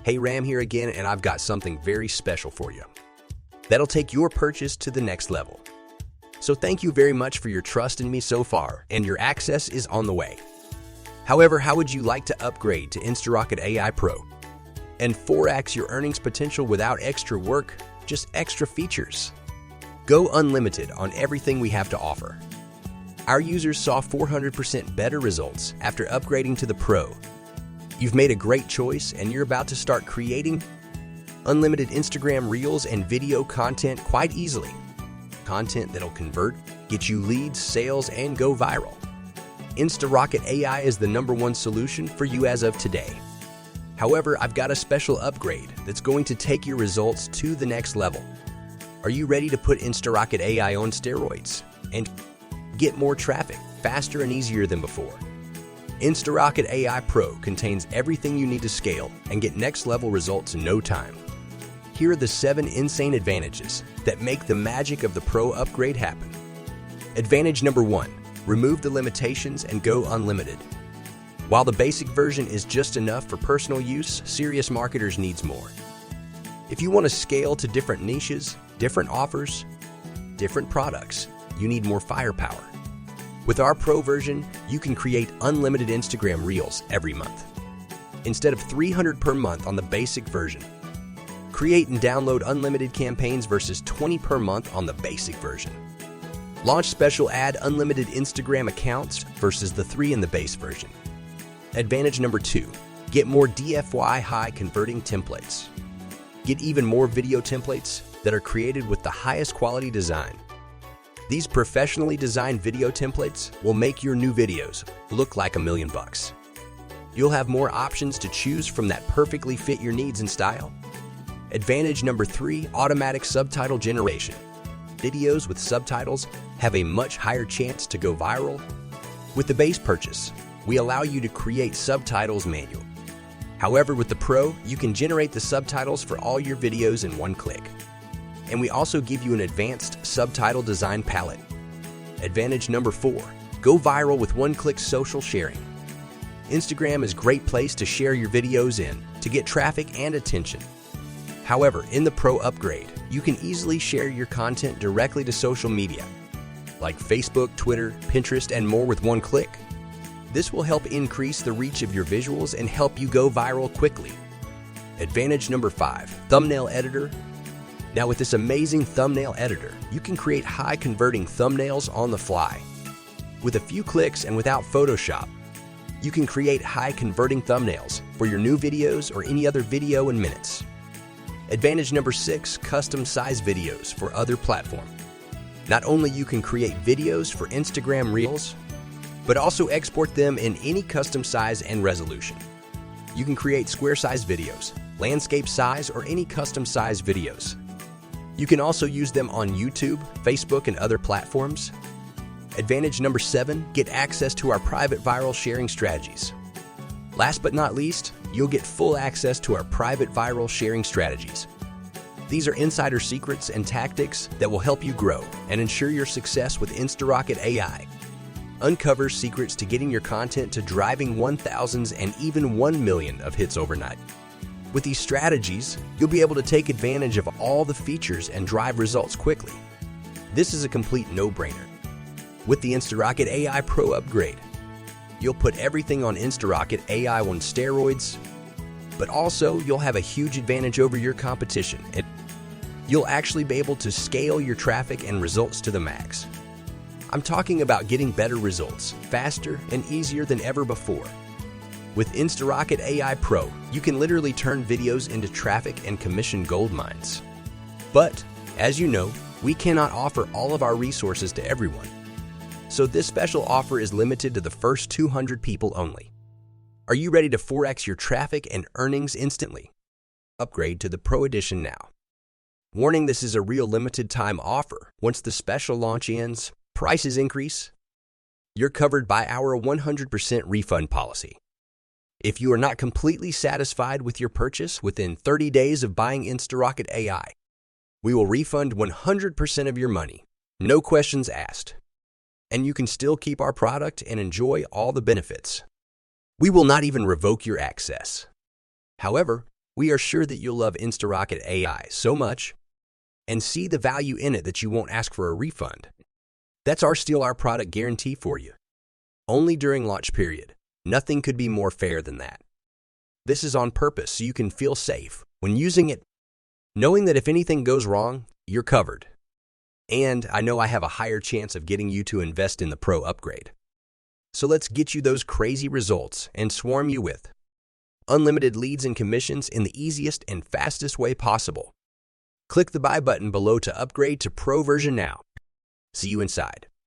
Hey Ram here again, and I've got something very special for you that'll take your purchase to the next level. So thank you very much for your trust in me so far, and your access is on the way. However, how would you like to upgrade to InstaRocket AI Pro and 4x your earnings potential without extra work, just extra features? Go unlimited on everything we have to offer. Our users saw 400% better results after upgrading to the Pro. You've made a great choice, and you're about to start creating unlimited Instagram Reels and video content quite easily. Content that'll convert, get you leads, sales, and go viral. InstaRocket AI is the #1 solution for you as of today. However, I've got a special upgrade that's going to take your results to the next level. Are you ready to put InstaRocket AI on steroids and get more traffic faster and easier than before? InstaRocket AI Pro contains everything you need to scale and get next-level results in no time. Here are the 7 insane advantages that make the magic of the Pro upgrade happen. Advantage number 1, remove the limitations and go unlimited. While the basic version is just enough for personal use, serious marketers needs more. If you want to scale to different niches, different offers, different products, you need more firepower. With our Pro version, you can create unlimited Instagram Reels every month, instead of 300 per month on the basic version. Create and download unlimited campaigns versus 20 per month on the basic version. Launch special ad unlimited Instagram accounts versus the 3 in the base version. Advantage number 2, get more DFY high converting templates. Get even more video templates that are created with the highest quality design. These professionally designed video templates will make your new videos look like $1 million. You'll have more options to choose from that perfectly fit your needs and style. Advantage number 3, automatic subtitle generation. Videos with subtitles have a much higher chance to go viral. With the base purchase, we allow you to create subtitles manually. However, with the Pro, you can generate the subtitles for all your videos in one click. And we also give you an advanced subtitle design palette. Advantage number 4, go viral with one-click social sharing. Instagram is a great place to share your videos in to get traffic and attention. However, in the Pro upgrade, you can easily share your content directly to social media, like Facebook, Twitter, Pinterest, and more with one click. This will help increase the reach of your visuals and help you go viral quickly. Advantage number 5, thumbnail editor. Now with this amazing thumbnail editor, you can create high-converting thumbnails on the fly. With a few clicks and without Photoshop, you can create high-converting thumbnails for your new videos or any other video in minutes. Advantage number 6, custom-sized videos for other platforms. Not only you can create videos for Instagram Reels, but also export them in any custom size and resolution. You can create square-sized videos, landscape size, or any custom-sized videos. You can also use them on YouTube, Facebook, and other platforms. Advantage number 7, get access to our private viral sharing strategies. Last but not least, you'll get full access to our private viral sharing strategies. These are insider secrets and tactics that will help you grow and ensure your success with InstaRocket AI. Uncover secrets to getting your content to driving 1,000s and even 1 million of hits overnight. With these strategies, you'll be able to take advantage of all the features and drive results quickly. This is a complete no-brainer. With the InstaRocket AI Pro upgrade, you'll put everything on InstaRocket AI on steroids, but also you'll have a huge advantage over your competition. You'll actually be able to scale your traffic and results to the max. I'm talking about getting better results, faster and easier than ever before. With InstaRocket AI Pro, you can literally turn videos into traffic and commission gold mines. But, as you know, we cannot offer all of our resources to everyone. So this special offer is limited to the first 200 people only. Are you ready to 4x your traffic and earnings instantly? Upgrade to the Pro Edition now. Warning, this is a real limited time offer. Once the special launch ends, prices increase. You're covered by our 100% refund policy. If you are not completely satisfied with your purchase within 30 days of buying InstaRocket AI, we will refund 100% of your money, no questions asked. And you can still keep our product and enjoy all the benefits. We will not even revoke your access. However, We are sure that you'll love InstaRocket AI so much and see the value in it that you won't ask for a refund. That's our steal our product guarantee for you. Only during launch period. Nothing could be more fair than that. This is on purpose so you can feel safe when using it, knowing that if anything goes wrong, you're covered. And I know I have a higher chance of getting you to invest in the Pro upgrade. So let's get you those crazy results and swarm you with unlimited leads and commissions in the easiest and fastest way possible. Click the buy button below to upgrade to Pro version now. See you inside.